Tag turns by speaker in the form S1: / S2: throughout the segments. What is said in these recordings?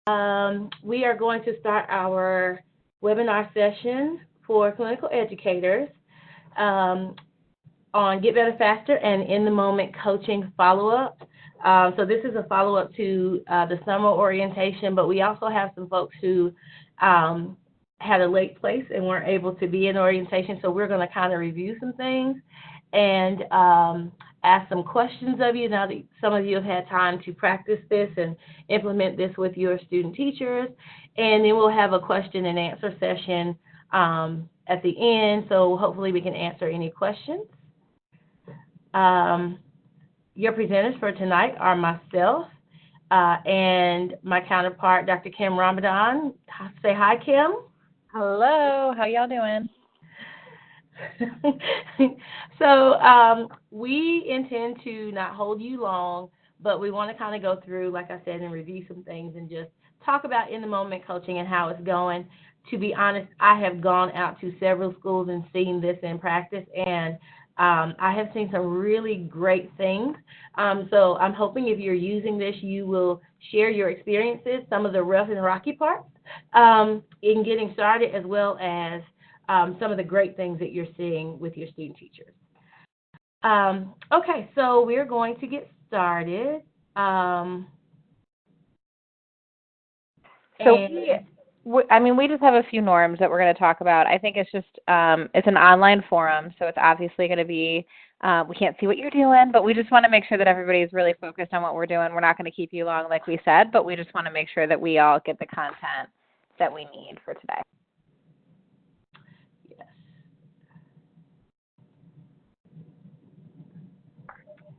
S1: We are going to start our webinar session for clinical educators um, on Get Better Faster and in the moment coaching follow-up. So this is a follow-up to the summer orientation, but we also have some folks who had a late place and weren't able to be in orientation, so we're going to kind of review some things and ask some questions of you now that some of you have had time to practice this and implement this with your student teachers. And then we'll have a question and answer session at the end, so hopefully we can answer any questions. Your presenters for tonight are myself and my counterpart, Dr. Kim Ramadan. Say hi, Kim.
S2: Hello, how y'all doing?
S1: So we intend to not hold you long, but we want to kind of go through, like I said, and review some things and just talk about in-the-moment coaching and how it's going. To be honest, I have gone out to several schools and seen this in practice, and I have seen some really great things. So I'm hoping if you're using this, you will share your experiences, some of the rough and rocky parts in getting started, as well as some of the great things that you're seeing with your student teachers. Okay, so we're going to get started.
S2: We just have a few norms that we're going to talk about. I think it's just, it's an online forum, so it's obviously going to be, we can't see what you're doing, but we just want to make sure that everybody's really focused on what we're doing. We're not going to keep you long, like we said, but we just want to make sure that we all get the content that we need for today.
S1: Yes.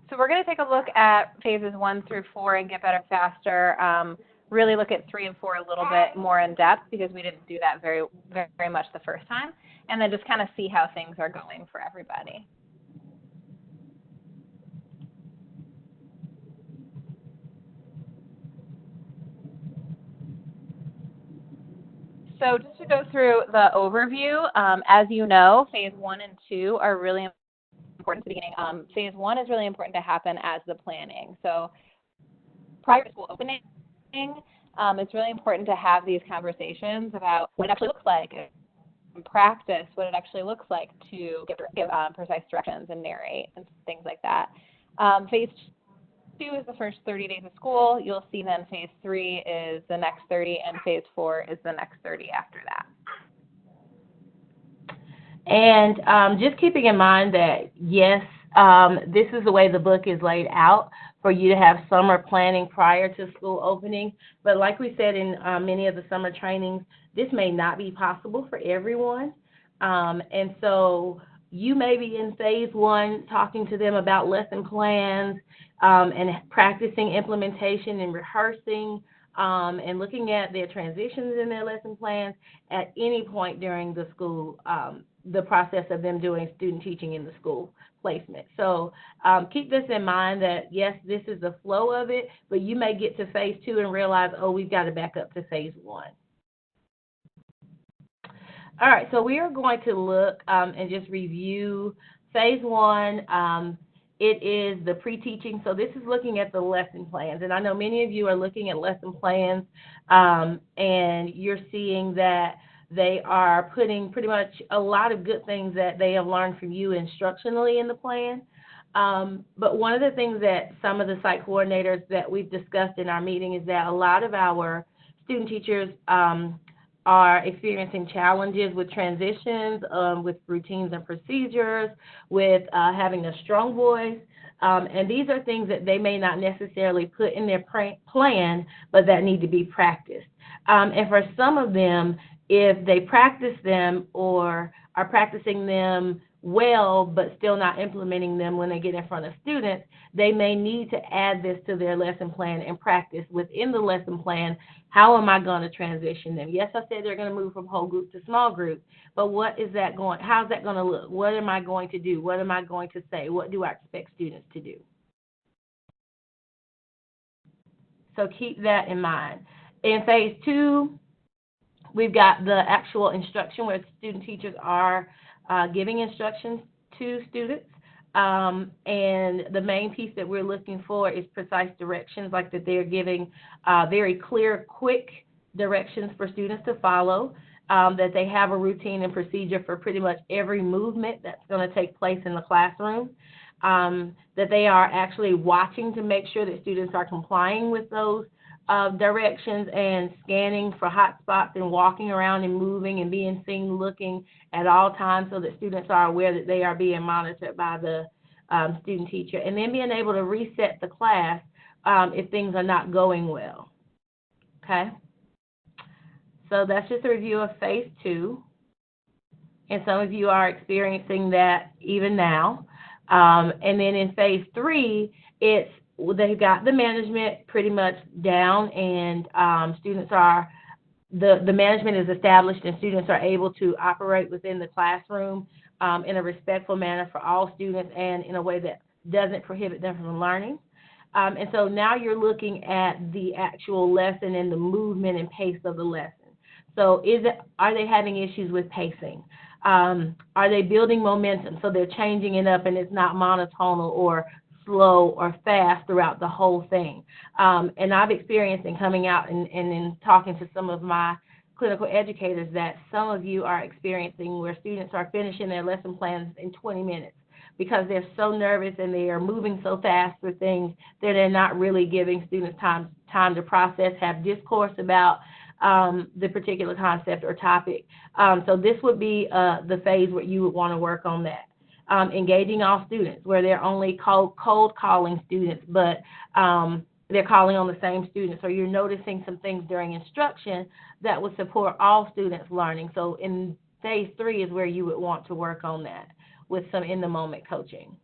S2: So we're going to take a look at phases 1 through 4 and Get Better Faster. Really look at 3 and 4 a little bit more in depth because we didn't do that very much the first time, and then just kind of see how things are going for everybody. So just to go through the overview, as you know, phase 1 and 2 are really important at the beginning. Phase 1 is really important to happen as the planning. So prior to school opening, it's really important to have these conversations about what it actually looks like in practice, what it actually looks like to give precise directions and narrate and things like that. Phase 2 is the first 30 days of school. You'll see then phase 3 is the next 30, and phase 4 is the next 30 after that.
S1: And just keeping in mind that, yes, this is the way the book is laid out for you to have summer planning prior to school opening. But like we said in many of the summer trainings, this may not be possible for everyone. And so you may be in phase 1 talking to them about lesson plans and practicing implementation and rehearsing and looking at their transitions in their lesson plans at any point during the school, the process of them doing student teaching in the school placement. So keep this in mind that, yes, this is the flow of it, but you may get to phase 2 and realize, oh, we've got to back up to phase 1. All right, so we are going to look and just review phase 1. It is the pre-teaching, so this is looking at the lesson plans. And I know many of you are looking at lesson plans, and you're seeing that they are putting pretty much a lot of good things that they have learned from you instructionally in the plan. But one of the things that some of the site coordinators that we've discussed in our meeting is that a lot of our student teachers are experiencing challenges with transitions, with routines and procedures, with having a strong voice. And these are things that they may not necessarily put in their plan, but that need to be practiced. And for some of them, if they practice them or are practicing them well but still not implementing them when they get in front of students, they may need to add this to their lesson plan and practice within the lesson plan. How am I going to transition them? Yes, I said they're going to move from whole group to small group, but what is that going, how's that going to look? What am I going to do? What am I going to say? What do I expect students to do? So keep that in mind. In phase 2, we've got the actual instruction where student teachers are giving instructions to students. And the main piece that we're looking for is precise directions, like that they're giving very clear, quick directions for students to follow, that they have a routine and procedure for pretty much every movement that's going to take place in the classroom, that they are actually watching to make sure that students are complying with those directions and scanning for hot spots and walking around and moving and being seen looking at all times so that students are aware that they are being monitored by the student teacher, and then being able to reset the class if things are not going well. Okay? So that's just a review of phase 2, and some of you are experiencing that even now. And then in phase 3, they've got the management pretty much down, and students are, the management is established, and students are able to operate within the classroom in a respectful manner for all students and in a way that doesn't prohibit them from learning. And so now you're looking at the actual lesson and the movement and pace of the lesson. So are they having issues with pacing? Are they building momentum so they're changing it up and it's not monotonal or slow or fast throughout the whole thing? And I've experienced in coming out and in talking to some of my clinical educators that some of you are experiencing where students are finishing their lesson plans in 20 minutes because they're so nervous and they are moving so fast through things that they're not really giving students time to process, have discourse about the particular concept or topic. So this would be the phase where you would want to work on that. Engaging all students, where they're only cold calling students, but they're calling on the same students. So you're noticing some things during instruction that would support all students learning. So in phase 3 is where you would want to work on that with some in-the-moment coaching.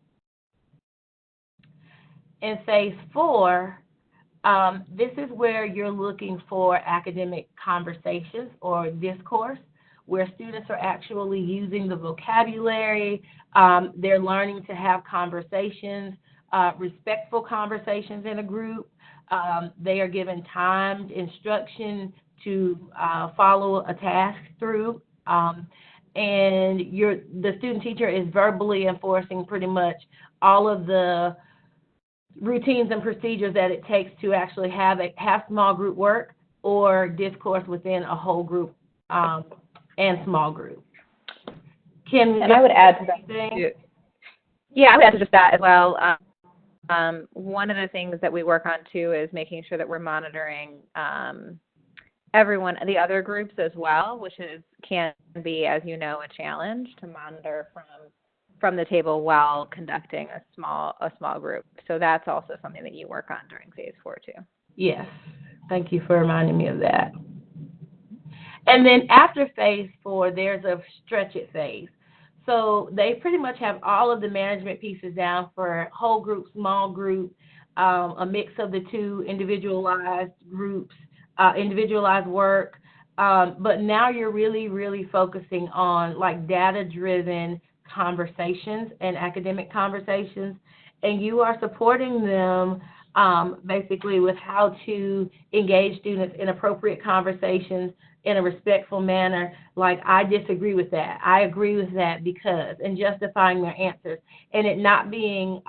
S1: In phase 4, this is where you're looking for academic conversations or discourse, where students are actually using the vocabulary, they're learning to have conversations, respectful conversations in a group. They are given timed instruction to follow a task through, and the student teacher is verbally enforcing pretty much all of the routines and procedures that it takes to actually have small group work or discourse within a whole group and small group.
S2: And I would add to that too. Yeah, I would add to just that as well. One of the things that we work on too is making sure that we're monitoring everyone, the other groups as well, which can be, as you know, a challenge to monitor from the table while conducting a small group. So that's also something that you work on during phase 4 too.
S1: Yes, thank you for reminding me of that. And then after phase 4, there's a stretch it phase. So they pretty much have all of the management pieces down for whole group, small group, a mix of the two, individualized groups, individualized work. But now you're really, really focusing on like data-driven conversations and academic conversations, and you are supporting them basically with how to engage students in appropriate conversations in a respectful manner, like I disagree with that, I agree with that because, and justifying their answers, and it not being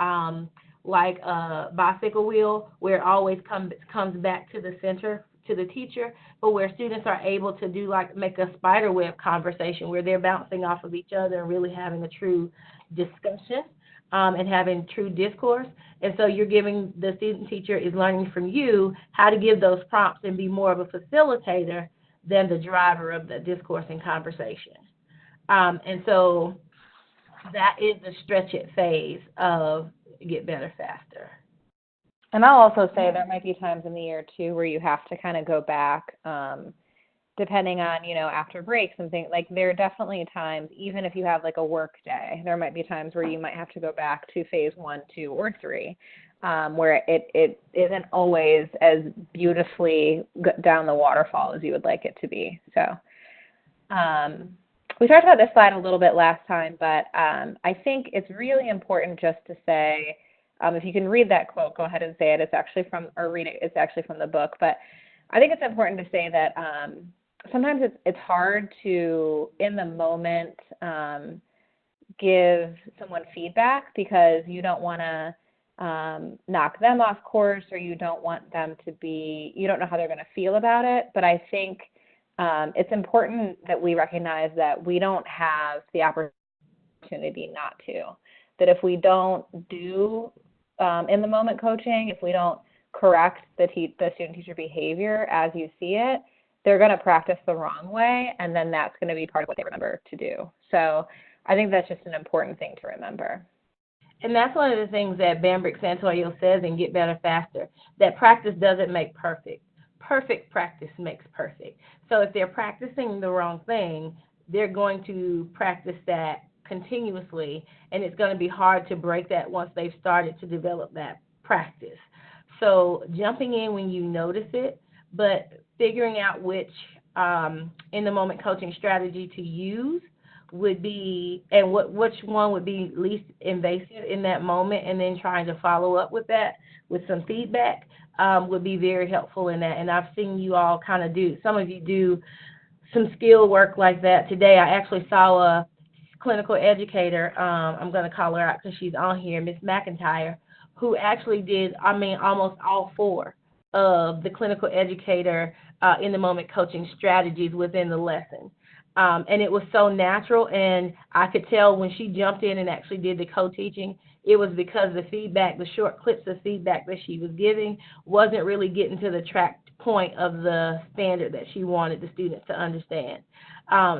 S1: like a bicycle wheel where it always comes back to the center, to the teacher, but where students are able to do make a spider web conversation where they're bouncing off of each other and really having a true discussion and having true discourse. And so you're giving, the student teacher is learning from you how to give those prompts and be more of a facilitator than the driver of the discourse and conversation. And so that is the stretch it phase of get better faster.
S2: And I'll also say there might be times in the year too where you have to kind of go back, depending on, after breaks and things. Like there are definitely times, even if you have like a work day, there might be times where you might have to go back to phase 1, 2, or 3, where it isn't always as beautifully down the waterfall as you would like it to be. So we talked about this slide a little bit last time, but I think it's really important just to say, if you can read that quote, go ahead and say it. It's actually read it. It's actually from the book. But I think it's important to say that sometimes it's hard to, in the moment, give someone feedback because you don't want to knock them off course, or you don't want them to be, you don't know how they're going to feel about it. But I think it's important that we recognize that we don't have the opportunity not to. That if we don't do in the moment coaching, if we don't correct the student-teacher behavior as you see it, they're going to practice the wrong way, and then that's going to be part of what they remember to do. So I think that's just an important thing to remember.
S1: And that's one of the things that Bambrick Santoyo says in Get Better Faster, that practice doesn't make perfect. Perfect practice makes perfect. So if they're practicing the wrong thing, they're going to practice that continuously, and it's going to be hard to break that once they've started to develop that practice. So jumping in when you notice it, but figuring out which in-the-moment coaching strategy to use would be, and which one would be least invasive in that moment, and then trying to follow up with that with some feedback would be very helpful in that. And I've seen you all kind of do, some of you do some skill work like that. Today I actually saw a clinical educator, I'm going to call her out because she's on here, Miss McIntyre, who actually did, almost all four of the clinical educator in-the-moment coaching strategies within the lesson. And it was so natural, and I could tell when she jumped in and actually did the co-teaching, it was because the feedback, the short clips of feedback that she was giving wasn't really getting to the track point of the standard that she wanted the students to understand.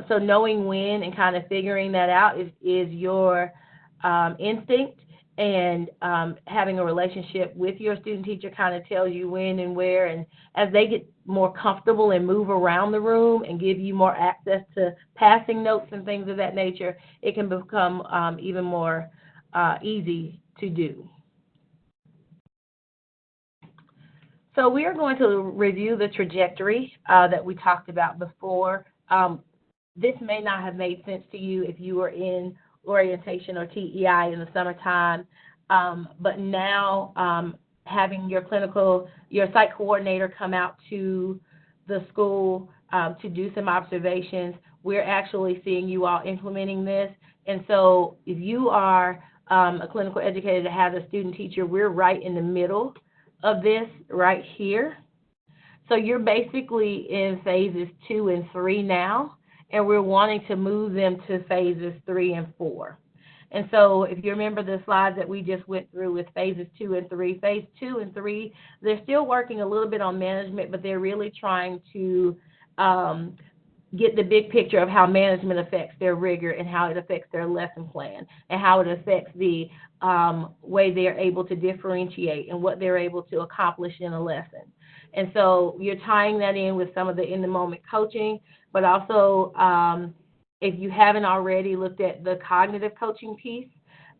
S1: So knowing when and kind of figuring that out is your instinct, and having a relationship with your student teacher kind of tells you when and where, and as they get more comfortable and move around the room and give you more access to passing notes and things of that nature, it can become even more easy to do. So we are going to review the trajectory that we talked about before. This may not have made sense to you if you were in orientation or TEI in the summertime, but now having your site coordinator come out to the school to do some observations, we're actually seeing you all implementing this. And so if you are a clinical educator that has a student teacher, we're right in the middle of this right here. So you're basically in phases 2 and 3 now, and we're wanting to move them to phases 3 and 4. And so if you remember the slides that we just went through with phases 2 and 3, phase 2 and 3, they're still working a little bit on management, but they're really trying to get the big picture of how management affects their rigor and how it affects their lesson plan and how it affects the way they're able to differentiate and what they're able to accomplish in a lesson. And so you're tying that in with some of the in-the-moment coaching, but also if you haven't already looked at the cognitive coaching piece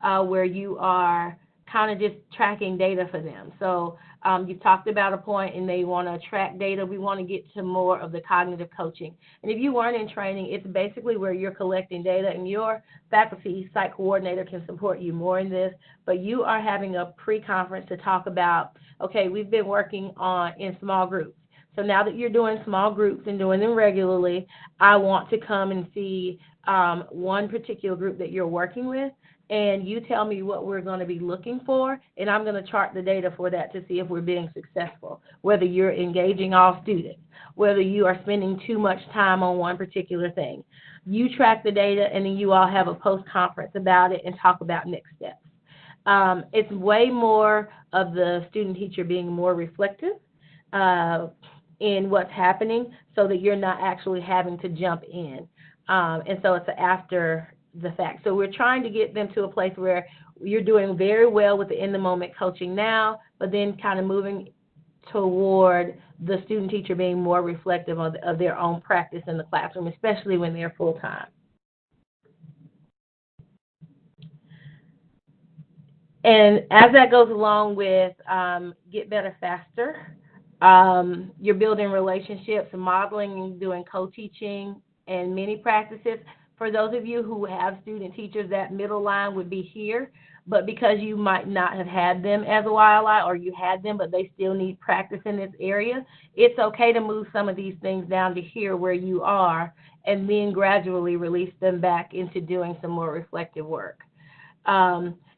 S1: where you are kind of just tracking data for them. So you've talked about a point and they want to track data. We want to get to more of the cognitive coaching. And if you weren't in training, it's basically where you're collecting data, and your faculty site coordinator can support you more in this, but you are having a pre-conference to talk about, okay, we've been working in small groups. So now that you're doing small groups and doing them regularly, I want to come and see one particular group that you're working with, and you tell me what we're going to be looking for, and I'm going to chart the data for that to see if we're being successful, whether you're engaging all students, whether you are spending too much time on one particular thing. You track the data, and then you all have a post-conference about it and talk about next steps. It's way more of the student-teacher being more reflective in what's happening so that you're not actually having to jump in. And so it's after the fact. So we're trying to get them to a place where you're doing very well with the in-the-moment coaching now, but then kind of moving toward the student teacher being more reflective of their own practice in the classroom, especially when they're full-time. And as that goes along with Get Better Faster, you're building relationships, modeling and doing co-teaching and mini practices. For those of you who have student teachers, that middle line would be here. but because you might not have had them as a YLI, or you had them but they still need practice in this area, it's okay to move some of these things down to here where you are, and then gradually release them back into doing some more reflective work.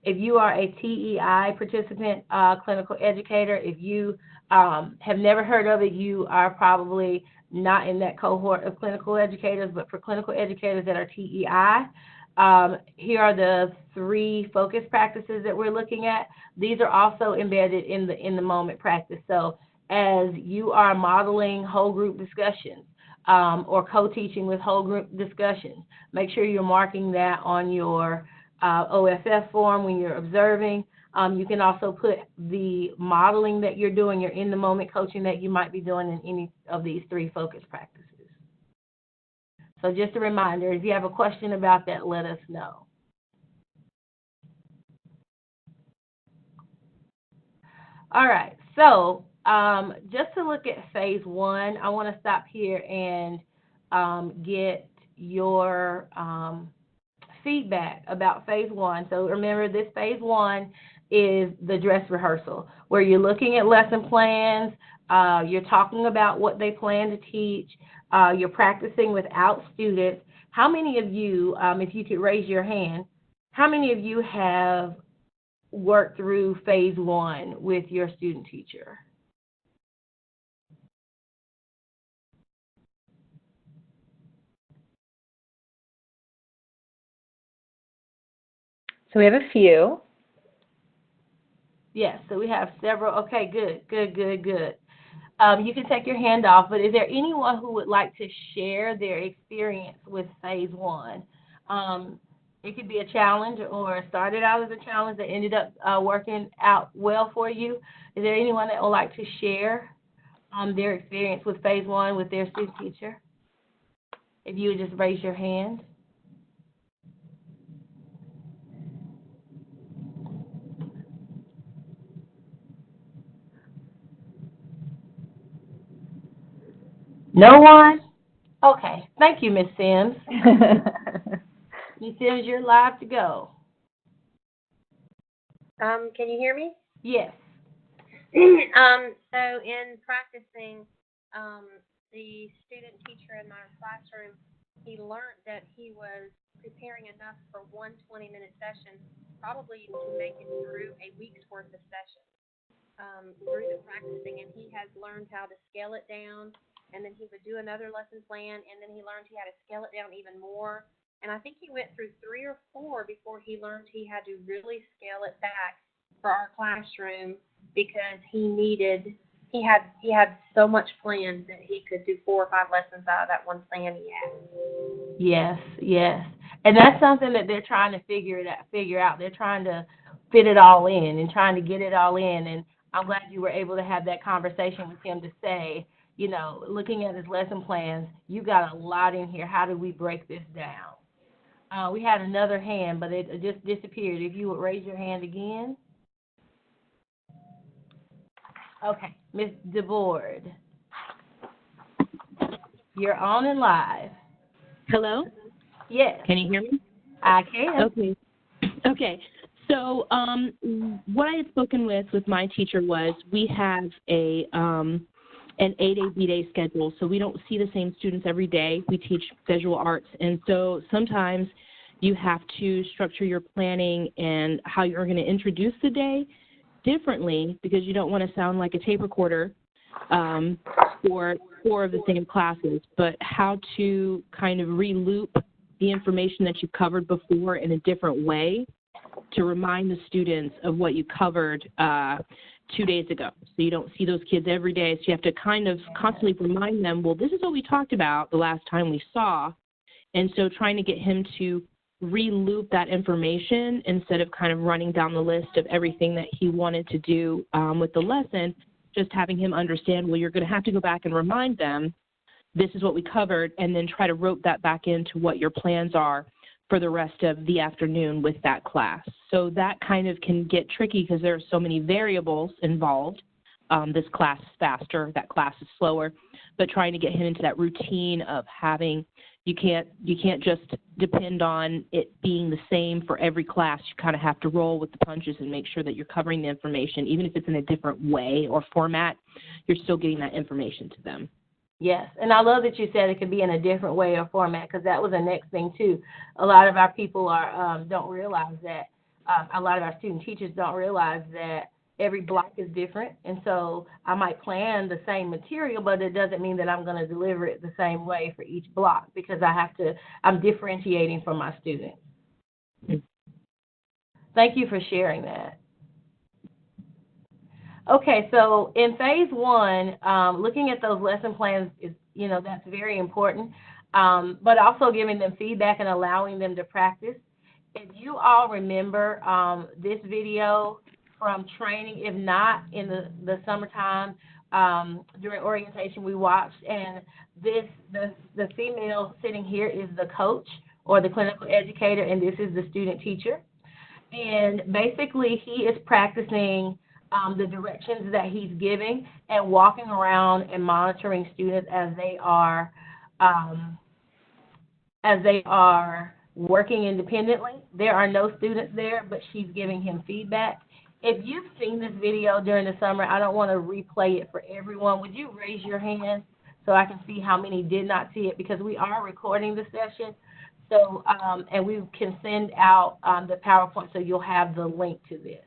S1: If you are a TEI participant, clinical educator, if you have never heard of it, you are probably not in that cohort of clinical educators. But for clinical educators that are TEI, here are the 3 focus practices that we're looking at. These are also embedded in the moment practice. So as you are modeling whole group discussions, or co-teaching with whole group discussions, make sure you're marking that on your OFF form when you're observing. You can also put the modeling that you're doing, your in-the-moment coaching that you might be doing in any of these 3 focus practices. So just a reminder, if you have a question about that, let us know. All right, so just to look at phase 1, I want to stop here and get your feedback about phase 1. So remember, this phase 1 is the dress rehearsal, where you're looking at lesson plans, you're talking about what they plan to teach, you're practicing without students. How many of you, if you could raise your hand, how many of you have worked through phase 1 with your student teacher?
S2: So we have a few.
S1: Yes, so we have several. Okay, good. You can take your hand off, but is there anyone who would like to share their experience with phase 1? It could be a challenge, or started out as a challenge that ended up working out well for you. Is there anyone that would like to share their experience with phase 1 with their student teacher? If you would just raise your hand. No one? Okay. Thank you, Ms. Sims. Ms. Sims, you're live to go.
S3: Can you hear me?
S1: Yes.
S3: So in practicing, the student teacher in my classroom, he learned that he was preparing enough for one 20-minute session, probably to make it through a week's worth of sessions, through the practicing, and he has learned how to scale it down, and then he would do another lesson plan, and then he learned he had to scale it down even more. And I think he went through 3 or 4 before he learned he had to really scale it back for our classroom, because he had so much planned that he could do 4 or 5 lessons out of that one plan he had.
S1: Yes. And that's something that they're trying to figure out. They're trying to fit it all in and trying to get it all in. And I'm glad you were able to have that conversation with him to say, you know, looking at his lesson plans, you got a lot in here. How do we break this down? We had another hand, but it just disappeared. If you would raise your hand again. Okay, Ms. DeBoard, you're on and live.
S4: Hello?
S1: Yes.
S4: Can you hear me?
S1: I can.
S4: Okay. So what I had spoken with my teacher was we have an A-day, B-day schedule, so we don't see the same students every day. We teach visual arts, and so sometimes you have to structure your planning and how you're going to introduce the day differently, because you don't want to sound like a tape recorder for 4 of the same classes, but how to kind of re-loop the information that you covered before in a different way to remind the students of what you covered 2 days ago. So you don't see those kids every day, so you have to kind of constantly remind them, well, this is what we talked about the last time we saw. And so trying to get him to re-loop that information instead of kind of running down the list of everything that he wanted to do with the lesson, just having him understand, well, you're going to have to go back and remind them this is what we covered, and then try to rope that back into what your plans are for the rest of the afternoon with that class. So that kind of can get tricky because there are so many variables involved. This class is faster, that class is slower, but trying to get him into that routine of having You can't just depend on it being the same for every class. You kind of have to roll with the punches and make sure that you're covering the information, even if it's in a different way or format, you're still getting that information to them.
S1: Yes, and I love that you said it could be in a different way or format, because that was the next thing too. A lot of our people don't realize that. A lot of our student teachers don't realize that every block is different, and so I might plan the same material, but it doesn't mean that I'm going to deliver it the same way for each block, because I'm differentiating from my students. Thank you for sharing that. Okay, so in phase one, looking at those lesson plans is, that's very important, but also giving them feedback and allowing them to practice. If you all remember this video from training, if not in the summertime, during orientation we watched, and the female sitting here is the coach or the clinical educator, and this is the student teacher. And basically he is practicing the directions that he's giving and walking around and monitoring students as they are working independently. There are no students there, but she's giving him feedback. If you've seen this video during the summer, I don't want to replay it for everyone. Would you raise your hand so I can see how many did not see it, because we are recording the session. So, and we can send out the PowerPoint so you'll have the link to this.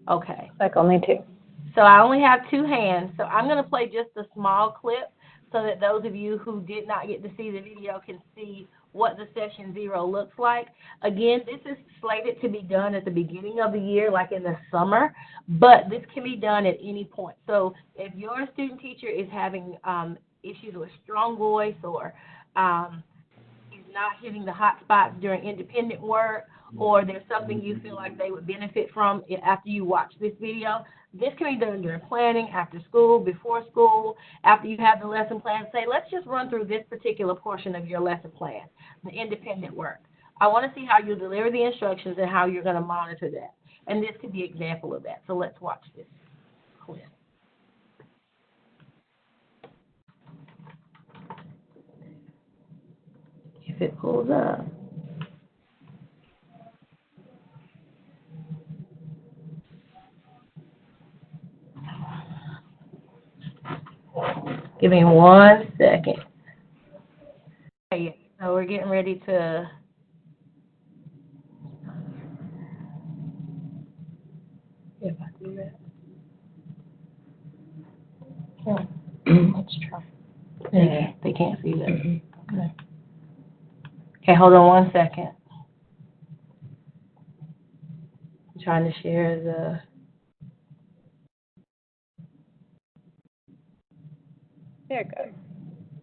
S1: Okay.
S2: Like only two.
S1: So I only have two hands. So I'm going to play just a small clip so that those of you who did not get to see the video can see what the session 0 looks like. Again, this is slated to be done at the beginning of the year, like in the summer, but this can be done at any point. So if your student teacher is having issues with strong voice, or is not hitting the hot spots during independent work, or there's something you feel like they would benefit from after you watch this video, this can be done during planning, after school, before school, after you have the lesson plan. Say, let's just run through this particular portion of your lesson plan, the independent work. I want to see how you deliver the instructions and how you're going to monitor that. And this could be an example of that. So let's watch this clip. If it pulls up. Give me 1 second. Okay, so we're getting ready to if I do that. Okay.
S2: Let's try.
S1: Yeah, they can't see that. Okay. Okay, hold on 1 second. I'm trying to share the.
S2: There it goes.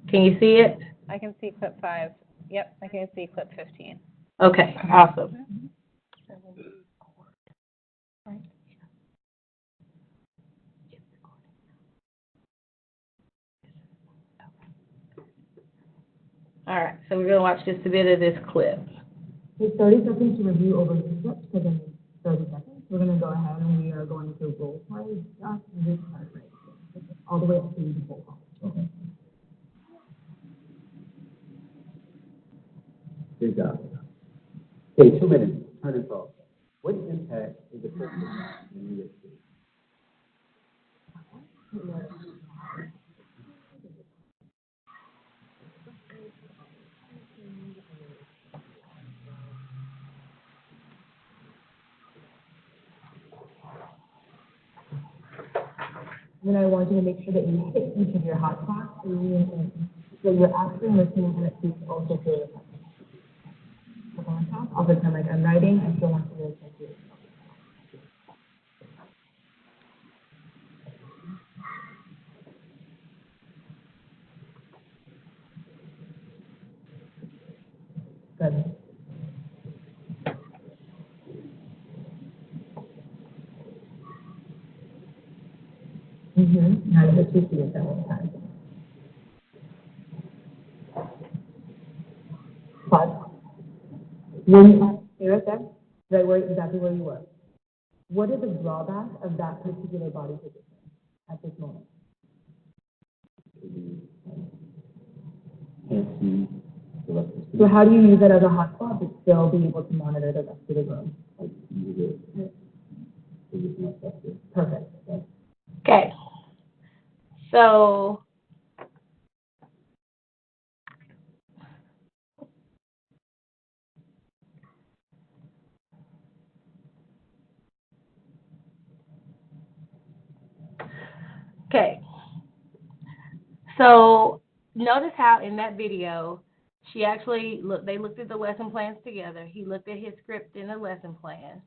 S1: Can you see it?
S2: I can see clip 5. Yep, I can see clip 15.
S1: Okay, awesome. All right, so we're going to watch just a bit of this clip.
S5: Take 30 seconds to review over the steps, because in 30 seconds, we're going to go ahead and we are going to role play just this part right here, all the way up to the full call. Okay.
S6: Good job. Okay, 2 minutes. Turn it off. What impact is the person in your experience?
S5: Then I want you to make sure that you hit each of your hot spots, so you're actually listening and it speaks also to your on top. I'll pretend like I'm writing. I still want you to listen to it. Good. Now you hit 2 students at one time. Pause. When you stay right there, right where exactly where you were. What are the drawbacks of that particular body position at this moment?
S6: Can't see the rest of the
S5: So
S6: students.
S5: how do you use it as a hotspot but still be able to monitor the rest of the room?
S6: Like, use it. It's not effective.
S5: Perfect.
S1: Okay. So okay. So notice how in that video, she actually they looked at the lesson plans together. He looked at his script in the lesson plan.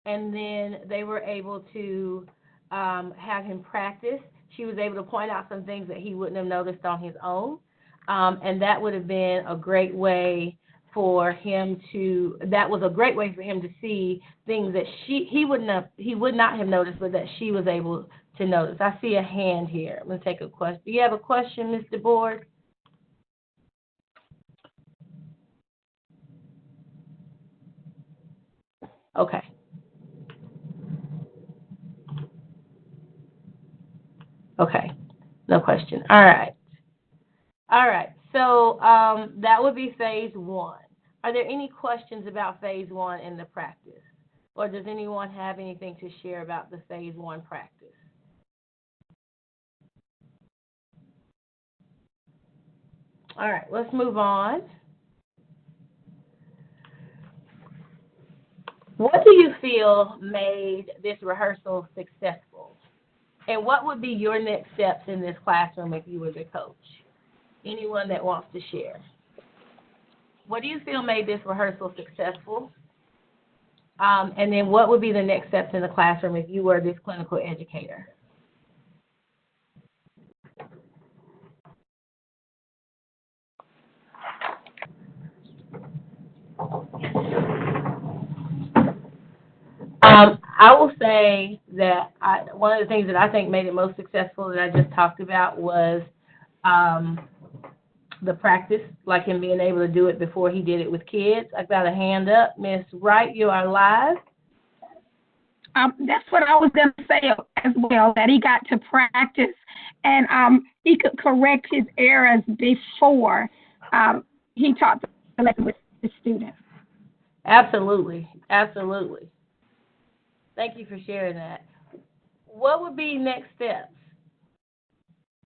S1: And then they were able to have him practice. She was able to point out some things that he wouldn't have noticed on his own. And that would have been a great way for him to, that was a great way for him to see things that he would not have noticed, but that she was able to notice. I see a hand here. I'm going to take a question. Do you have a question, Mr. Board? Okay. Okay, no question. All right. All right, so that would be phase one. Are there any questions about phase one in the practice? Or does anyone have anything to share about the phase one practice? All right, let's move on. What do you feel made this rehearsal successful? And what would be your next steps in this classroom if you were the coach? Anyone that wants to share? What do you feel made this rehearsal successful? And then what would be the next steps in the classroom if you were this clinical educator? I will say that one of the things that I think made it most successful that I just talked about was the practice, like him being able to do it before he did it with kids. I've got a hand up. Miss Wright, you are live.
S7: That's what I was going to say as well, that he got to practice and he could correct his errors before he taught the lesson with the students.
S1: Absolutely. Absolutely. Thank you for sharing that. What would be next steps?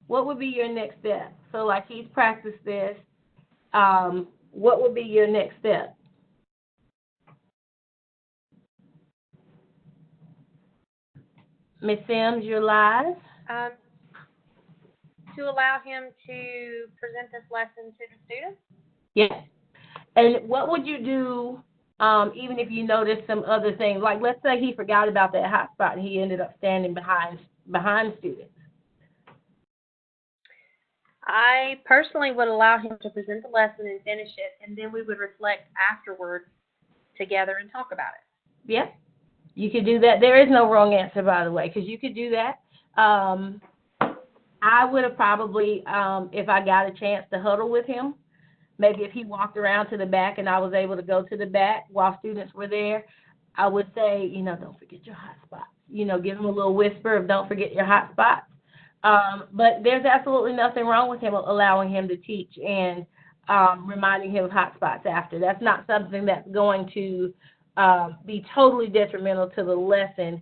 S1: What would be your next step? So like he's practiced this, what would be your next step? Ms. Sims, you're live.
S3: To allow him to present this lesson to the students.
S1: Yes. And what would you do even if you noticed some other things? Like let's say he forgot about that hot spot and he ended up standing behind students.
S3: I personally would allow him to present the lesson and finish it, and then we would reflect afterwards together and talk about it.
S1: Yeah, you could do that. There is no wrong answer, by the way, because you could do that. I would have probably, if I got a chance to huddle with him, maybe if he walked around to the back and I was able to go to the back while students were there, I would say, don't forget your hot spots. Give him a little whisper of don't forget your hot spots. But there's absolutely nothing wrong with him allowing him to teach and reminding him of hot spots after. That's not something that's going to be totally detrimental to the lesson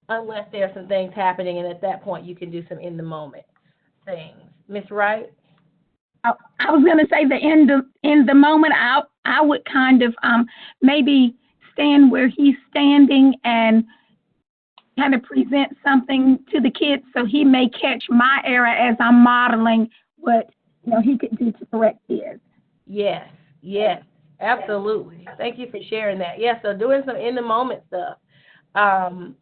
S1: unless there are some things happening, and at that point you can do some in-the-moment things. Ms. Wright?
S7: I was going to say that in the moment, I would kind of maybe stand where he's standing and kind of present something to the kids so he may catch my error as I'm modeling what he could do to correct his.
S1: Yes, absolutely. Thank you for sharing that. Yeah, so doing some in-the-moment stuff.
S2: And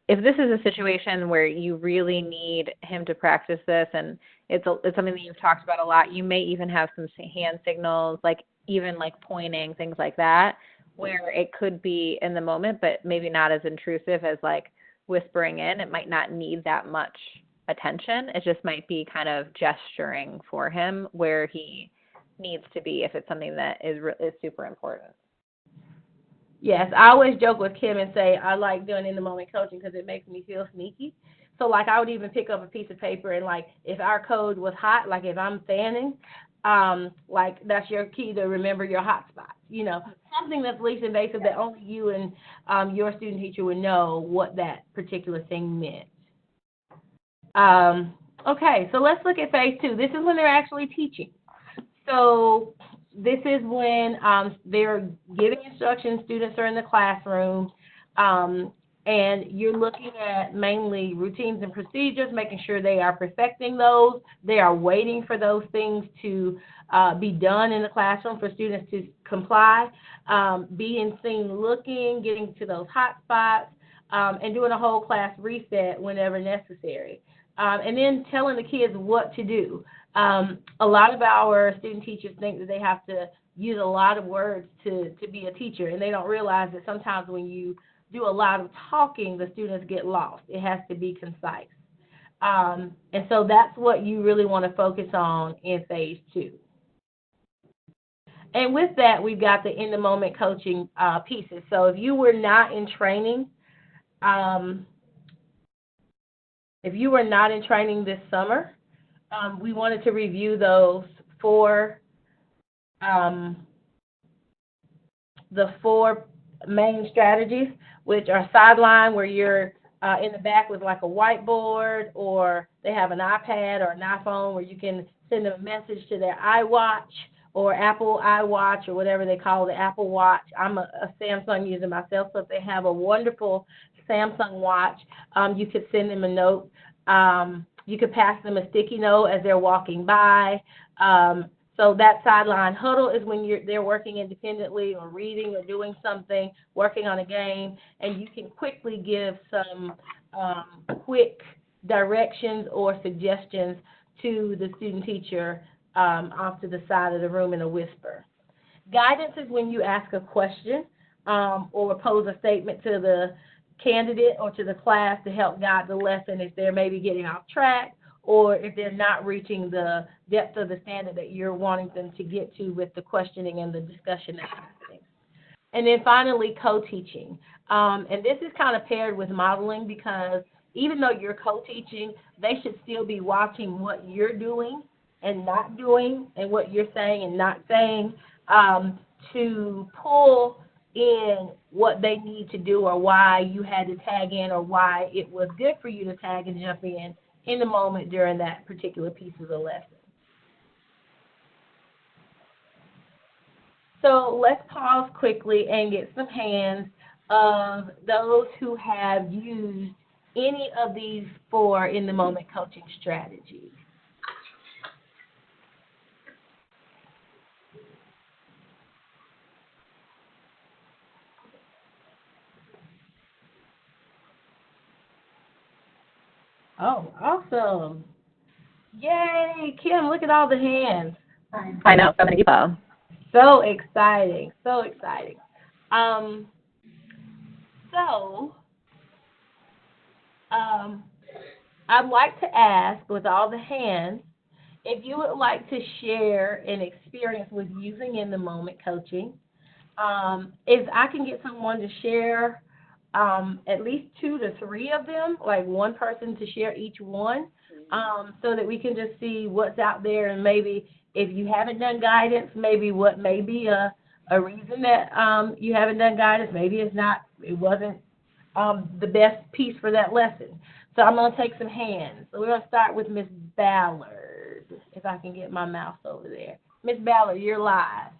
S2: if this is a situation where you really need him to practice this and it's something that you've talked about a lot, you may even have some hand signals, like even like pointing, things like that, where it could be in the moment, but maybe not as intrusive as like whispering in. It might not need that much attention. It just might be kind of gesturing for him where he needs to be if it's something that is super important.
S1: Yes, I always joke with Kim and say I like doing in the moment coaching because it makes me feel sneaky. So like I would even pick up a piece of paper and like if our code was hot, like if I'm fanning, like that's your key to remember your hot spots. You know, something that's least invasive that only you and your student teacher would know what that particular thing meant. Okay, so let's look at phase 2. This is when they're actually teaching. So this is when they're giving instruction, students are in the classroom, and you're looking at mainly routines and procedures, making sure they are perfecting those. They are waiting for those things to be done in the classroom for students to comply, being seen looking, getting to those hot spots, and doing a whole class reset whenever necessary. And then telling the kids what to do. A lot of our student teachers think that they have to use a lot of words to be a teacher, and they don't realize that sometimes when you do a lot of talking, the students get lost. It has to be concise. And so that's what you really want to focus on in phase 2. And with that, we've got the in-the-moment coaching pieces. So if you were not in training, this summer, we wanted to review those the 4 main strategies, which are sideline, where you're in the back with like a whiteboard, or they have an iPad or an iPhone where you can send them a message to their iWatch or Apple iWatch or whatever they call the Apple Watch. I'm a Samsung user myself, so if they have a wonderful Samsung watch, you could send them a note. You could pass them a sticky note as they're walking by. So that sideline huddle is when they're working independently or reading or doing something, working on a game, and you can quickly give some quick directions or suggestions to the student teacher off to the side of the room in a whisper. Guidance is when you ask a question or pose a statement to the candidate or to the class to help guide the lesson if they're maybe getting off track or if they're not reaching the depth of the standard that you're wanting them to get to with the questioning and the discussion that's happening. And then finally, co-teaching. And this is kind of paired with modeling because even though you're co-teaching, they should still be watching what you're doing and not doing and what you're saying and not saying to pull in what they need to do or why you had to tag in or why it was good for you to tag and jump in the moment during that particular piece of the lesson. So let's pause quickly and get some hands of those who have used any of these 4 in-the-moment coaching strategies. Oh, awesome. Yay, Kim, look at all the hands.
S2: I know, so many people.
S1: So exciting, so exciting. I'd like to ask, with all the hands, if you would like to share an experience with using in-the-moment coaching. If I can get someone to share at least 2 to 3 of them, like one person to share each one, so that we can just see what's out there and maybe if you haven't done guidance, maybe what may be a reason that you haven't done guidance. Maybe it wasn't the best piece for that lesson. So I'm going to take some hands. So we're going to start with Miss Ballard, if I can get my mouse over there. Miss Ballard, you're live.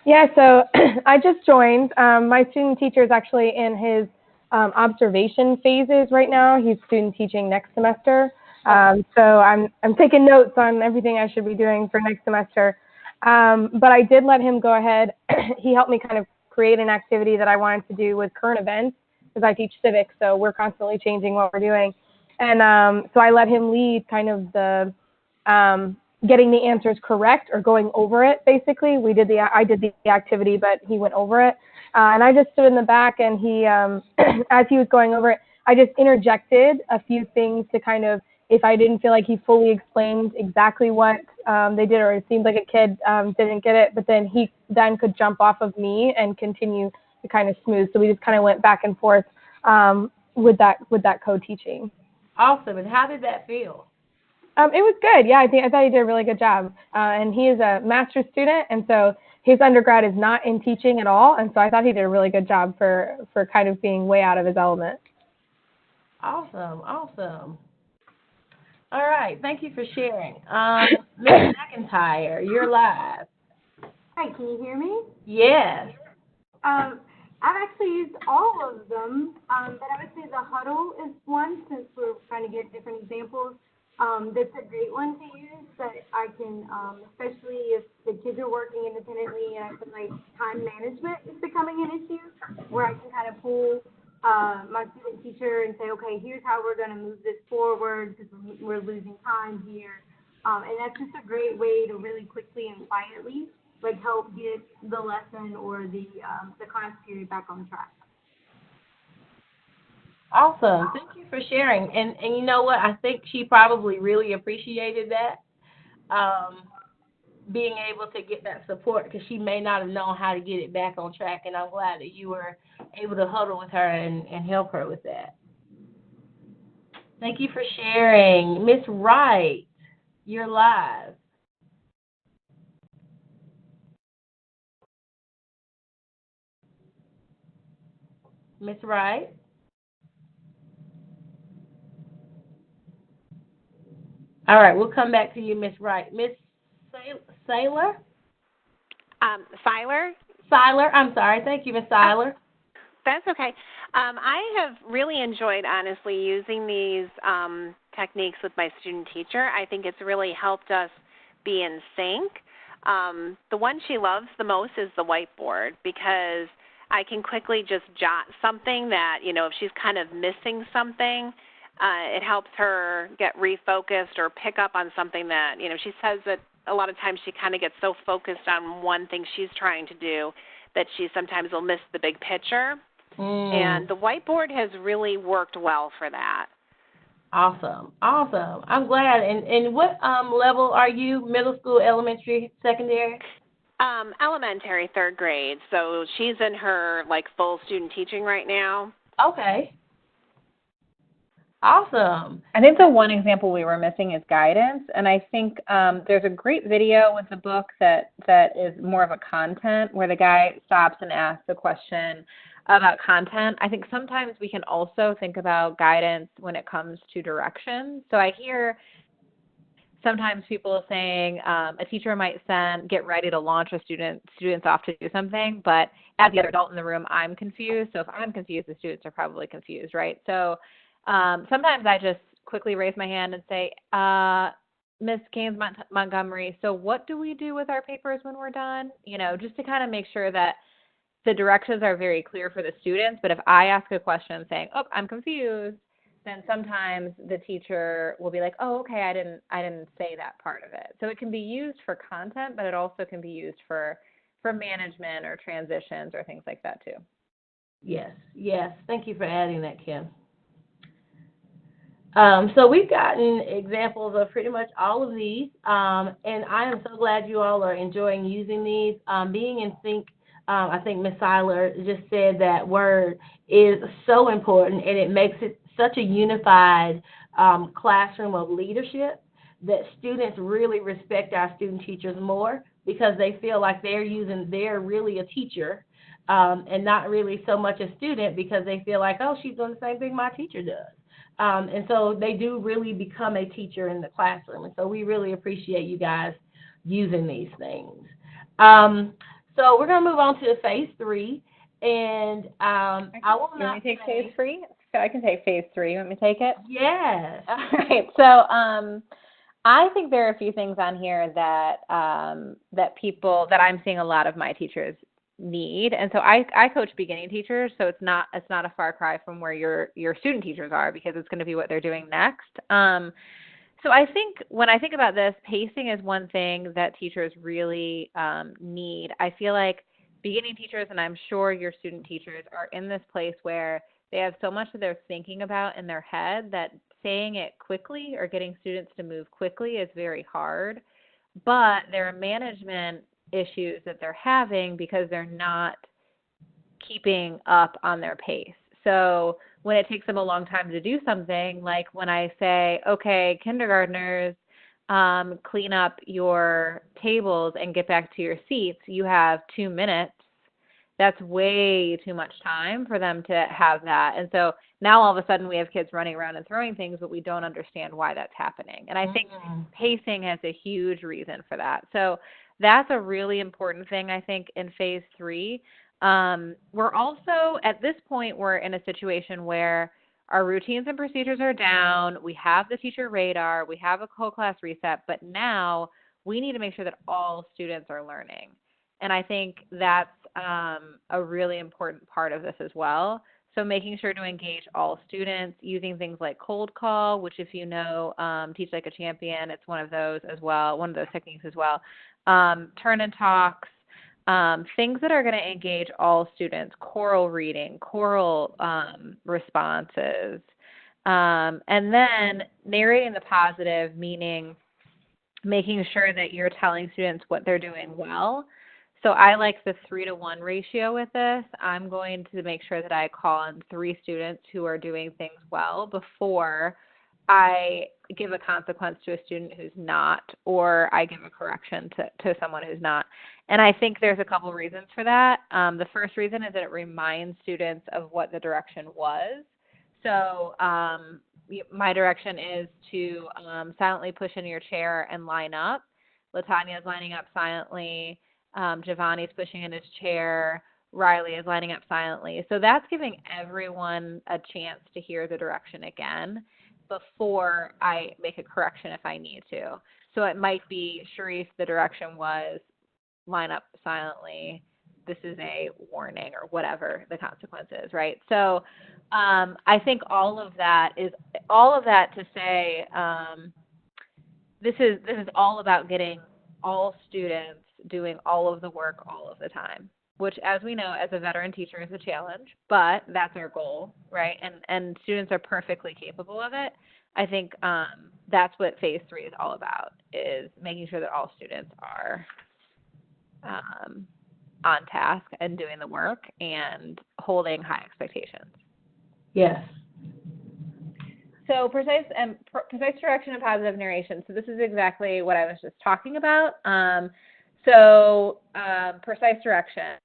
S8: Yeah, so I just joined. My student teacher is actually in his observation phases right now. He's student teaching next semester. So I'm taking notes on everything I should be doing for next semester. But I did let him go ahead. He helped me kind of create an activity that I wanted to do with current events because I teach civics, so we're constantly changing what we're doing. And so I let him lead kind of the getting the answers correct or going over it, basically. I did the activity, but he went over it. And I just stood in the back, and he, as he was going over it, I just interjected a few things to kind of, if I didn't feel like he fully explained exactly what they did, or it seemed like a kid didn't get it, but then he then could jump off of me and continue kind of smooth. So we just kind of went back and forth with that co-teaching.
S1: Awesome. And how did that feel?
S8: It was good. Yeah, I thought he did a really good job. And he is a master's student, and so his undergrad is not in teaching at all. And so I thought he did a really good job for kind of being way out of his element.
S1: Awesome. Awesome. All right. Thank you for sharing. Ms. McIntyre, you're live.
S9: Hi, can you hear me?
S1: Yes.
S9: I've actually used all of them, but I would say the huddle is one, since we're trying to get different examples. That's a great one to use that I can, especially if the kids are working independently and I feel like time management is becoming an issue, where I can kind of pull my student teacher and say, okay, here's how we're going to move this forward because we're losing time here. And that's just a great way to really quickly and quietly help get the lesson or the class period back on track.
S1: Awesome. Thank you for sharing. And you know what? I think she probably really appreciated that, being able to get that support, because she may not have known how to get it back on track. And I'm glad that you were able to huddle with her and help her with that. Thank you for sharing. Miss Wright, you're live. Miss Wright? All right, we'll come back to you, Miss Wright. Miss Saylor?
S10: Filer?
S1: Seiler, I'm sorry. Thank you, Miss Seiler.
S10: That's okay. I have really enjoyed, honestly, using these techniques with my student teacher. I think it's really helped us be in sync. The one she loves the most is the whiteboard, because I can quickly just jot something that, if she's kind of missing something, it helps her get refocused or pick up on something that, she says that a lot of times she kind of gets so focused on one thing she's trying to do that she sometimes will miss the big picture. And the whiteboard has really worked well for that.
S1: Awesome. Awesome. I'm glad. And what level are you? Middle school, elementary, secondary?
S10: Elementary, third grade. So she's in her, full student teaching right now.
S1: Okay. Awesome.
S2: I think the one example we were missing is guidance, and I think there's a great video with the book that is more of a content, where the guy stops and asks a question about content. I think sometimes we can also think about guidance when it comes to directions. So I hear sometimes people saying a teacher might get ready to launch a students off to do something, but as the other adult in the room, I'm confused. So if I'm confused, the students are probably confused, right? So sometimes I just quickly raise my hand and say, Miss Gaines Montgomery, so what do we do with our papers when we're done? Just to kind of make sure that the directions are very clear for the students. But if I ask a question saying, oh, I'm confused, then sometimes the teacher will be like, oh, okay, I didn't say that part of it. So it can be used for content, but it also can be used for management or transitions or things like that too.
S1: Yes. Thank you for adding that, Kim. So we've gotten examples of pretty much all of these, and I am so glad you all are enjoying using these. Being in sync, I think Ms. Seiler just said that word is so important, and it makes it such a unified classroom of leadership that students really respect our student teachers more, because they feel like they're really a teacher and not really so much a student, because they feel like, oh, she's doing the same thing my teacher does. And so they do really become a teacher in the classroom. And so we really appreciate you guys using these things. So we're going to move on to phase 3. And I will not
S2: take phase 3? I can take phase 3. You want me to take it?
S1: Yes.
S2: All right. So I think there are a few things on here that that I'm seeing a lot of my teachers need. And so I coach beginning teachers, so it's not a far cry from where your student teachers are, because it's going to be what they're doing next. So I think when I think about this, pacing is one thing that teachers really need. I feel like beginning teachers, and I'm sure your student teachers, are in this place where they have so much that they're thinking about in their head that saying it quickly or getting students to move quickly is very hard. But there are management issues that they're having because they're not keeping up on their pace. So when it takes them a long time to do something, like when I say, okay, kindergartners, clean up your tables and get back to your seats, you have 2 minutes. That's way too much time for them to have that. And so now all of a sudden we have kids running around and throwing things, but we don't understand why that's happening. And I think pacing has a huge reason for that. So that's a really important thing, I think, in phase 3. We're also, at this point, we're in a situation where our routines and procedures are down. We have the teacher radar. We have a whole class reset. But now we need to make sure that all students are learning. And I think that's a really important part of this as well. So making sure to engage all students, using things like cold call, which if you know, Teach Like a Champion, it's one of those as well, one of those techniques as well. Turn and talks, things that are going to engage all students, choral reading, choral responses, and then narrating the positive, meaning making sure that you're telling students what they're doing well. So I like the 3-to-1 ratio with this. I'm going to make sure that I call on 3 students who are doing things well before I give a consequence to a student who's not, or I give a correction to someone who's not. And I think there's a couple reasons for that. The first reason is that it reminds students of what the direction was. So my direction is to silently push in your chair and line up. LaTanya is lining up silently. Giovanni's pushing in his chair. Riley is lining up silently. So that's giving everyone a chance to hear the direction again before I make a correction if I need to. So it might be, Sharif, the direction was line up silently. This is a warning or whatever the consequence is, right? So I think all of that to say this is all about getting all students doing all of the work all of the time, which, as we know, as a veteran teacher, is a challenge, but that's our goal, right? And students are perfectly capable of it. I think that's what phase 3 is all about, is making sure that all students are on task and doing the work and holding high expectations.
S1: Yes.
S2: So precise direction and positive narration. So this is exactly what I was just talking about. Precise direction.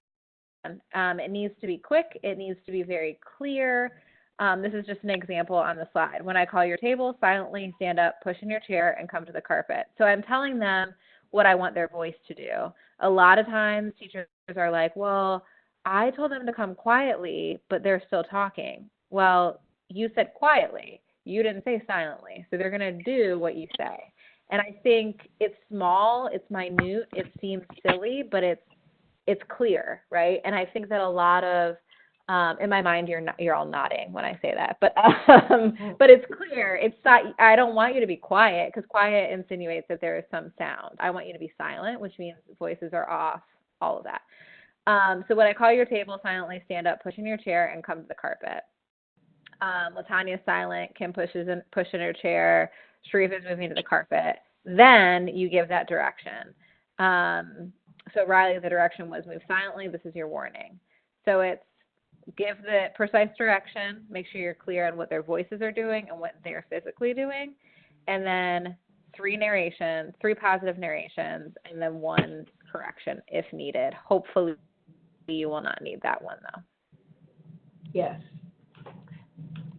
S2: It needs to be quick. It needs to be very clear. This is just an example on the slide. When I call your table, silently stand up, push in your chair, and come to the carpet. So I'm telling them what I want their voice to do. A lot of times teachers are like, well, I told them to come quietly, but they're still talking. Well, you said quietly. You didn't say silently. So they're going to do what you say. And I think it's small, it's minute, it seems silly, but it's clear, right? And I think that a lot of, in my mind, you're all nodding when I say that, but it's clear. It's not, I don't want you to be quiet, because quiet insinuates that there is some sound. I want you to be silent, which means voices are off, all of that. So when I call your table, silently stand up, push in your chair, and come to the carpet. LaTanya's silent, Kim push in her chair, Sharif is moving to the carpet. Then you give that direction. So Riley, the direction was move silently. This is your warning. So it's give the precise direction, make sure you're clear on what their voices are doing and what they're physically doing, and then 3 positive narrations, and then 1 correction if needed. Hopefully you will not need that one, though.
S1: Yes.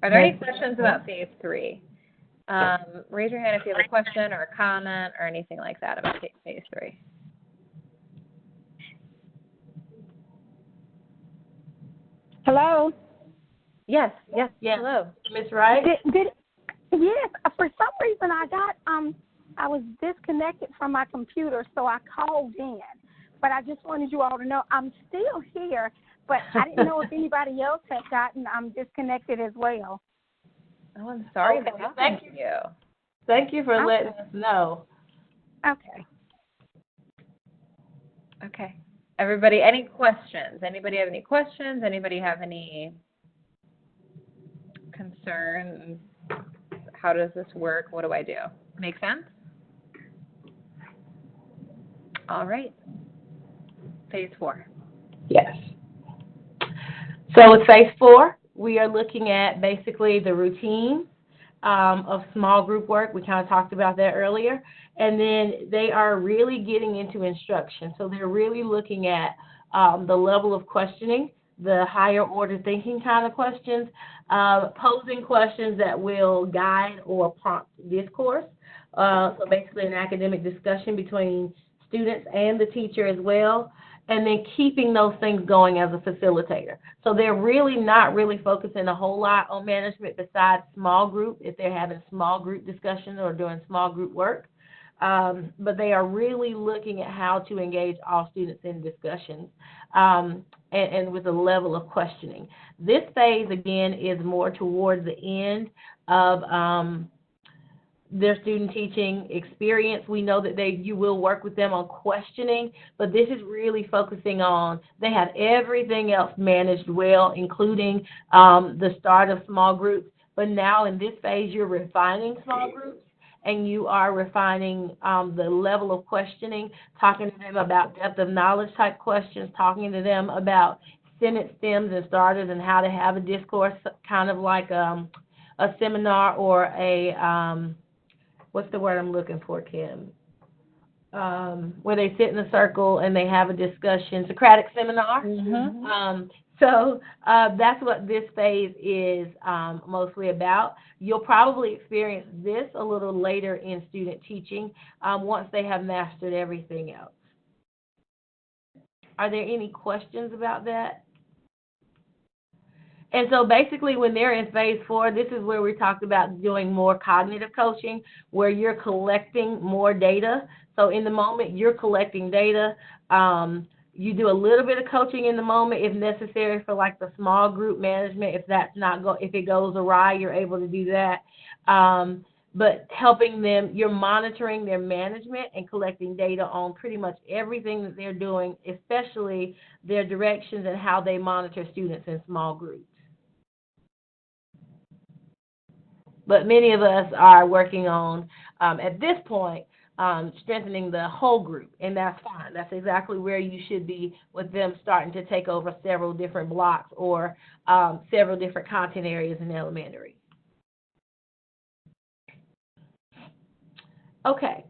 S2: Are there any questions about phase 3? Raise your hand if you have a question or a comment or anything like that about phase 3.
S7: Hello?
S1: Yes. Hello. Ms. Wright?
S7: Yes, for some reason I was disconnected from my computer, so I called in. But I just wanted you all to know I'm still here, but I didn't know if anybody else had gotten disconnected as well.
S2: Oh, I'm sorry that happened to you.
S1: Thank you for letting us know.
S2: Okay. Everybody, any questions? Anybody have any questions? Anybody have any concerns? How does this work? What do I do? Make sense? All right. Phase 4.
S1: Yes. So with phase 4, we are looking at basically the routine of small group work. We kind of talked about that earlier. And then they are really getting into instruction. So they're really looking at the level of questioning, the higher order thinking kind of questions, posing questions that will guide or prompt discourse. So basically an academic discussion between students and the teacher as well, and then keeping those things going as a facilitator. So they're really not really focusing a whole lot on management besides small group, if they're having small group discussions or doing small group work. But they are really looking at how to engage all students in discussions and with a level of questioning. This phase, again, is more towards the end of their student teaching experience. We know that you will work with them on questioning, but this is really focusing on, they have everything else managed well, including the start of small groups. But now in this phase, you're refining small groups, and you are refining the level of questioning, talking to them about depth of knowledge type questions, talking to them about sentence stems and starters and how to have a discourse, kind of like a seminar or a, what's the word I'm looking for, Kim? Where they sit in a circle and they have a discussion, Socratic seminar. So that's what this phase is mostly about. You'll probably experience this a little later in student teaching once they have mastered everything else. Are there any questions about that? And so basically when they're in phase 4, this is where we talked about doing more cognitive coaching, where you're collecting more data. So in the moment, you're collecting data. You do a little bit of coaching in the moment if necessary for like the small group management. If that's not if it goes awry, you're able to do that. But helping them, you're monitoring their management and collecting data on pretty much everything that they're doing, especially their directions and how they monitor students in small groups. But many of us are working on, at this point, strengthening the whole group, and that's fine. That's exactly where you should be with them starting to take over several different blocks or several different content areas in elementary. Okay,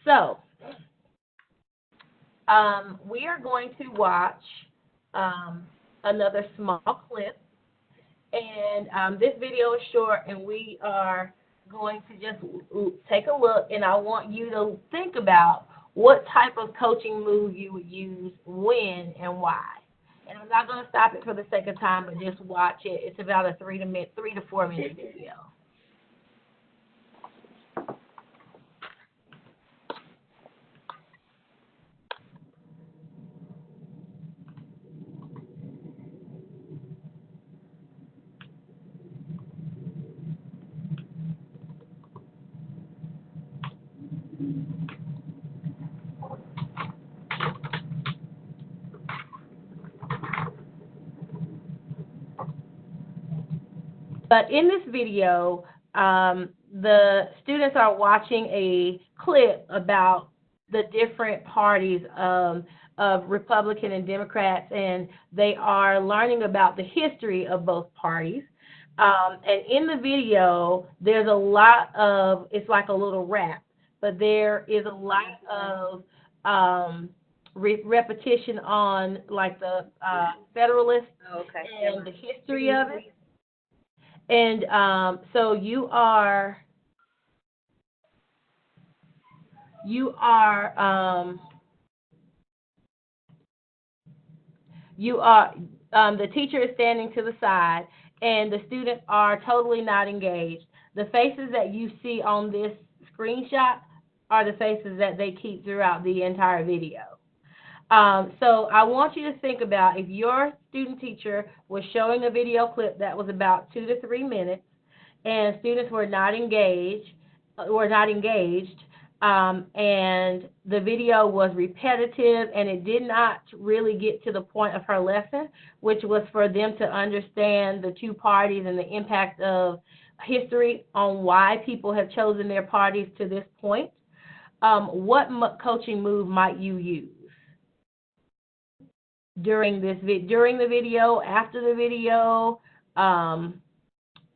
S1: so we are going to watch another small clip. And this video is short, and we are going to just take a look, and I want you to think about what type of coaching move you would use, when, and why. And I'm not going to stop it for the sake of time, but just watch it. It's about a 3 to 4 minute video. But in this video, the students are watching a clip about the different parties of Republican and Democrats, and they are learning about the history of both parties. And in the video, there's a lot of, it's like a little rap, but there is a lot of repetition on like the Federalists and the history of it. And so you are the teacher is standing to the side, and the students are totally not engaged. The faces that you see on this screenshot are the faces that they keep throughout the entire video. So I want you to think about if your student teacher was showing a video clip that was about 2 to 3 minutes, and students were not engaged, and the video was repetitive, and it did not really get to the point of her lesson, which was for them to understand the two parties and the impact of history on why people have chosen their parties to this point. What coaching move might you use? during during the video, after the video?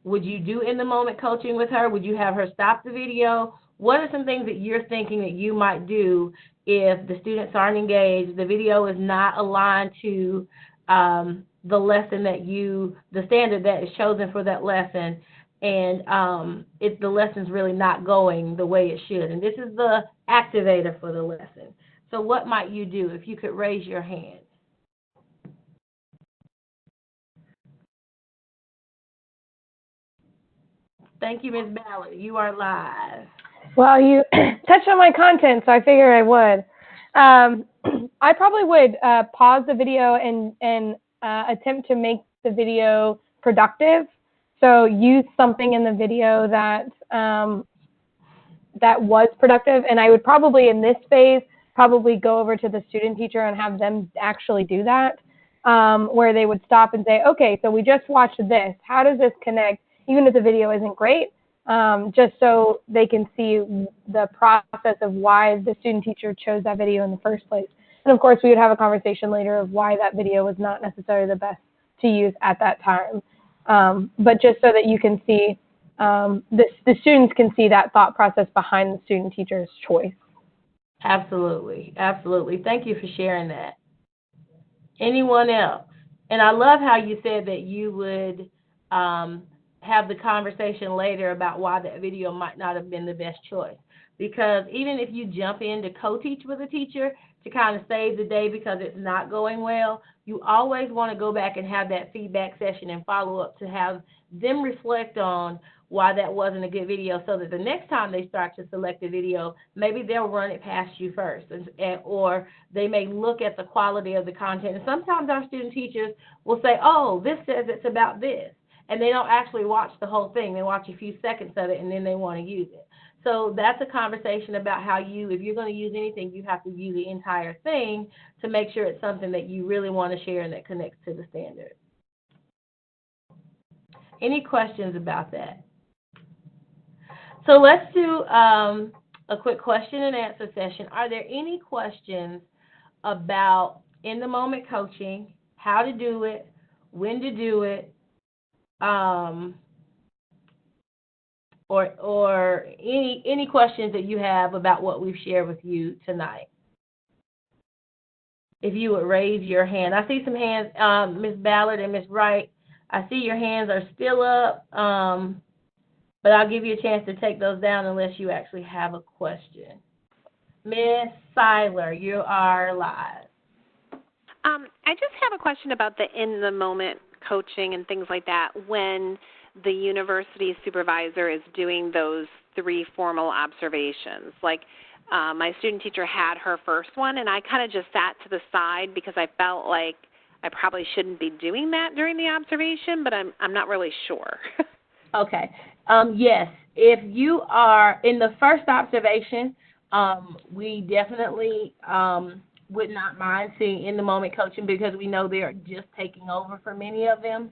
S1: Would you do in the moment coaching with her? Would you have her stop the video? What are some things that you're thinking that you might do if the students aren't engaged, the video is not aligned to the lesson the standard that is chosen for that lesson, and if the lesson's really not going the way it should? And this is the activator for the lesson. So what might you do if you could raise your hand? Thank you, Ms. Ballard. You are live.
S8: Well, you touched on my content, so I figured I would. I probably would pause the video and attempt to make the video productive. So use something in the video that that was productive, and I would probably, in this phase, probably go over to the student teacher and have them actually do that, where they would stop and say, okay, so we just watched this. How does this connect, even if the video isn't great? Just so they can see the process of why the student teacher chose that video in the first place. And of course, we would have a conversation later of why that video was not necessarily the best to use at that time. But just so that you can see, the students can see that thought process behind the student teacher's choice.
S1: Absolutely, absolutely. Thank you for sharing that. Anyone else? And I love how you said that you would have the conversation later about why that video might not have been the best choice. Because even if you jump in to co-teach with a teacher to kind of save the day because it's not going well, you always want to go back and have that feedback session and follow up to have them reflect on why that wasn't a good video, so that the next time they start to select a video, maybe they'll run it past you first, or they may look at the quality of the content. And sometimes our student teachers will say, oh, this says it's about this. And they don't actually watch the whole thing. They watch a few seconds of it, and then they want to use it. So that's a conversation about how if you're going to use anything, you have to view the entire thing to make sure it's something that you really want to share and that connects to the standard. Any questions about that? So let's do a quick question and answer session. Are there any questions about in-the-moment coaching, how to do it, when to do it, or any questions that you have about what we've shared with you tonight? If you would raise your hand. I see some hands, Ms. Ballard and Ms. Wright. I see your hands are still up, but I'll give you a chance to take those down unless you actually have a question. Ms. Seiler, you are live.
S10: I just have a question about the in-the-moment coaching and things like that when the university supervisor is doing those 3 formal observations. Like my student teacher had her first one, and I kind of just sat to the side because I felt like I probably shouldn't be doing that during the observation, but I'm not really sure.
S1: Okay. Yes, if you are in the first observation, we definitely would not mind seeing in-the-moment coaching because we know they're just taking over for many of them,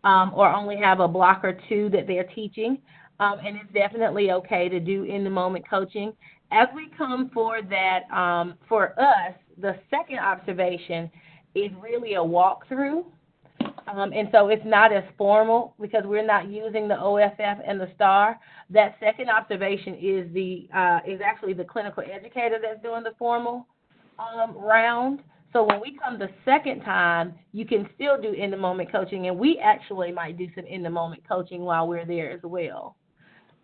S1: or only have a block or 2 that they're teaching, and it's definitely okay to do in-the-moment coaching. As we come for that, for us, the second observation is really a walkthrough. And so it's not as formal because we're not using the OFF and the STAR. That second observation is actually the clinical educator that's doing the formal round. So when we come the second time, you can still do in-the-moment coaching, and we actually might do some in-the-moment coaching while we're there as well.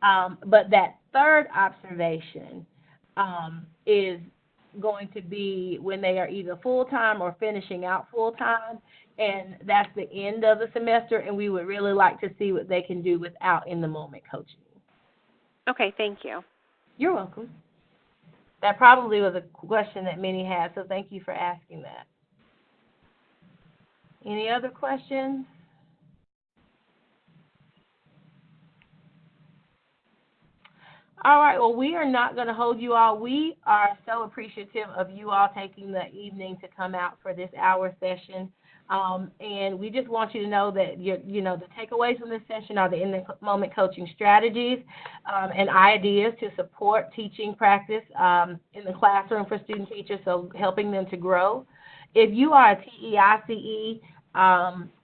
S1: But that third observation is going to be when they are either full-time or finishing out full-time, and that's the end of the semester, and we would really like to see what they can do without in-the-moment coaching.
S10: Okay, thank you.
S1: You're welcome. That probably was a question that many had, so thank you for asking that. Any other questions? All right, well, we are not going to hold you all. We are so appreciative of you all taking the evening to come out for this hour session. And we just want you to know that, the takeaways from this session are the in-the-moment coaching strategies and ideas to support teaching practice in the classroom for student teachers, so helping them to grow. if you are a TEICE,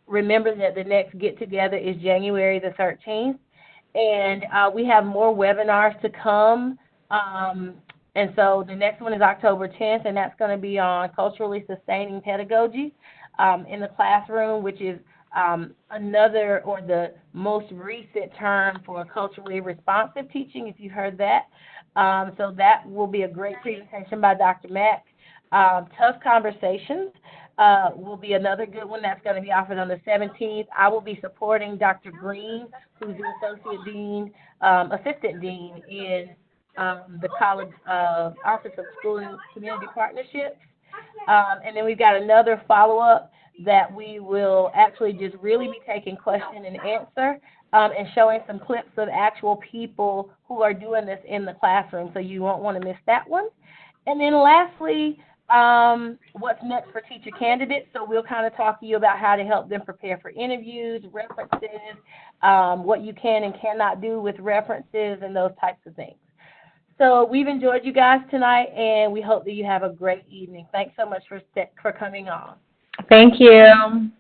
S1: remember that the next get-together is January the 13th, and we have more webinars to come. And so the next one is October 10th, and that's going to be on culturally sustaining pedagogy in the classroom, which is another or the most recent term for culturally responsive teaching, if you heard that. So that will be a great presentation by Dr. Mack. Tough Conversations will be another good one that's going to be offered on the 17th. I will be supporting Dr. Green, who's the assistant dean in the College Office of School and Community Partnerships. And then we've got another follow-up that we will actually just really be taking question and answer and showing some clips of actual people who are doing this in the classroom, so you won't want to miss that one. And then lastly, what's next for teacher candidates. So we'll kind of talk to you about how to help them prepare for interviews, references, what you can and cannot do with references, and those types of things. So we've enjoyed you guys tonight, and we hope that you have a great evening. Thanks so much for coming on.
S2: Thank you.